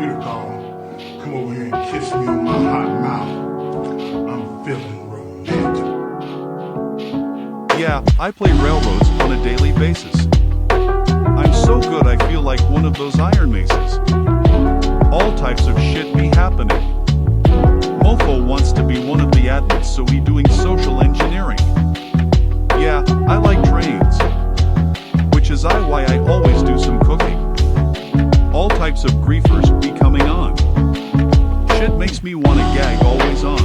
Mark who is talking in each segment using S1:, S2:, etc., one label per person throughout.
S1: computer call. Come over here and kiss me on my hot mouth. I'm feeling romantic.
S2: Yeah, I play railroads on a daily basis. I'm so good I feel like one of those iron maces. All types of shit be happening. Mofo wants to be one of the admins, so he doing social engineering. Yeah, I like trains. Which is why I always do some cooking. All types of griefers be coming on. Shit makes me wanna gag always on.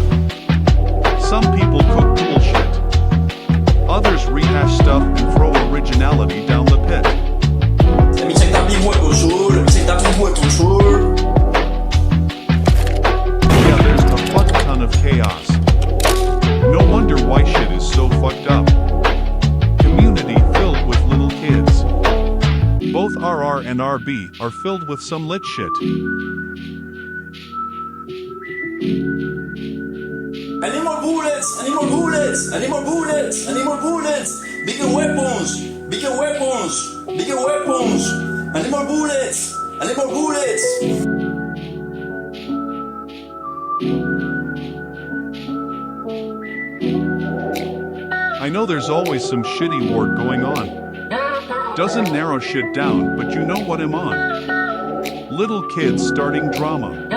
S2: Some people cook cool shit. Others rehash stuff and throw originality down the pit. Yeah, there's a fuck ton of chaos. No wonder why shit is so fucked up. Community filled with little kids. Both RR and RB are filled with some lit shit.
S3: I need more bullets! I need more bullets! I need more bullets! I need more bullets! Bigger weapons! Bigger weapons! Bigger weapons! I need more bullets! I need more bullets!
S2: I know there's always some shitty war going on. Doesn't narrow shit down, but you know what I'm on. Little kids starting drama.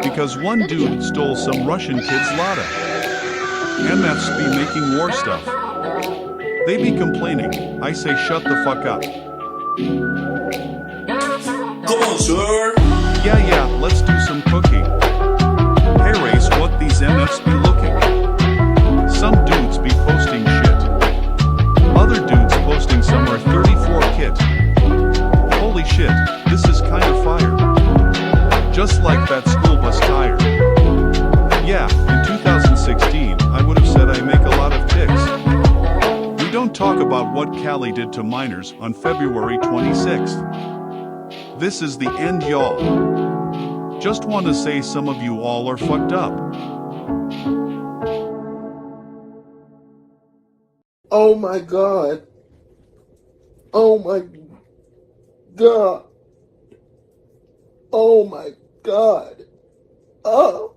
S2: Because one dude stole some Russian kid's lada. MFs be making war stuff. They be complaining. I say shut the fuck up.
S3: Come on, sir!
S2: Yeah, let's do some cooking. Hey Race, what these MFs be looking? Some dudes be posting shit. Other dudes posting somewhere 34 kit. Holy shit, this is kind of fire. Just like that school bus tire. Yeah, in 2016, I would have said I make a lot of ticks. We don't talk about what Cali did to minors on February 26th. This is the end, y'all. Just want to say some of you all are fucked up.
S4: Oh my God. Oh my God. Oh my God. Oh.